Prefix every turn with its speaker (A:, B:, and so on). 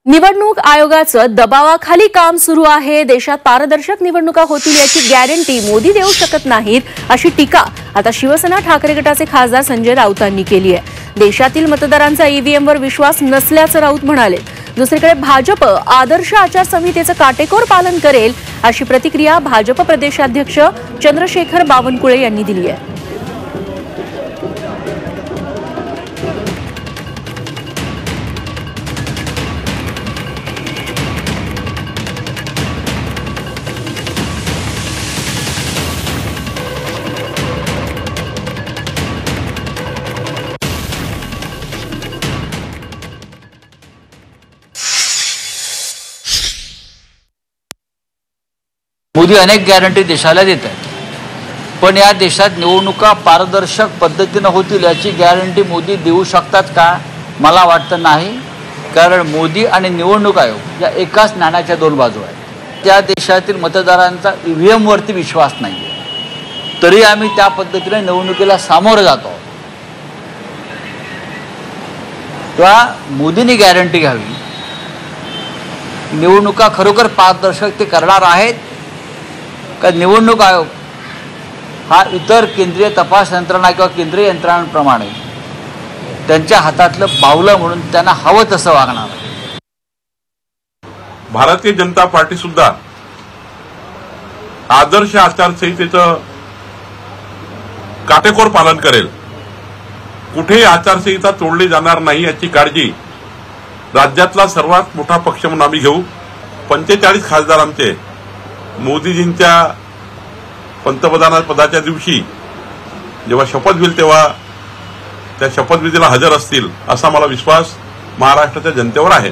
A: निवडणूक आयोगाचं दबावाखाली काम सुरू आहे। देशात पारदर्शक निवडणुका होतील याची गॅरंटी मोदी देऊ शकत नाहीत अशी टीका आता शिवसेना ठाकरे गटाचे खासदार संजय राऊतांनी केली आहे। देशातील मतदारांचा ईव्हीएमवर विश्वास नसल्याचं राऊत म्हणाले। दुसरीकडे भाजप आदर्श आचारसंहितेचं काटेकोर पालन करेल अशी प्रतिक्रिया भाजप प्रदेशाध्यक्ष चंद्रशेखर बावनकुळे यांनी दिली आहे।
B: मोदी अनेक गॅरंटी देशाला देत आहेत, पण या देशात निवडणुका पारदर्शक पद्धतीने होतील याची गॅरंटी मोदी देऊ शकतात का? मला वाटतं नाही, कारण मोदी आणि निवडणूक आयोग या एकाच नाण्याच्या दोन बाजू आहेत। त्या देशातील मतदारांचा ईव्हीएम वरती विश्वास नाही, तरी आम्ही त्या पद्धतीने निवडणुकीला सामोरे जातो। तेव्हा मोदींनी गॅरंटी घ्यावी, निवडणुका खरोखर पारदर्शक ते करणार आहेत का निवडणूक आयोग हा इतर केंद्रीय तपास यंत्रणा किंवा केंद्रीय यंत्रणांप्रमाणे त्यांच्या हातातलं बावलं म्हणून त्यांना हवं तसं वागणार आहे।
C: भारतीय जनता पार्टी सुद्धा आदर्श आचारसंहितेचं काटेकोर पालन करेल। कुठेही आचारसंहिता तोडली जाणार नाही याची काळजी राज्यातला सर्वात मोठा पक्ष म्हणून आम्ही घेऊ। 45 खासदार आमचे मोदीजींच्या पंतप्रधान पदाच्या दिवशी जेव्हा शपथ होईल तेव्हा त्या शपथविधीला हजर असतील असा मला विश्वास महाराष्ट्राच्या जनतेवर आहे।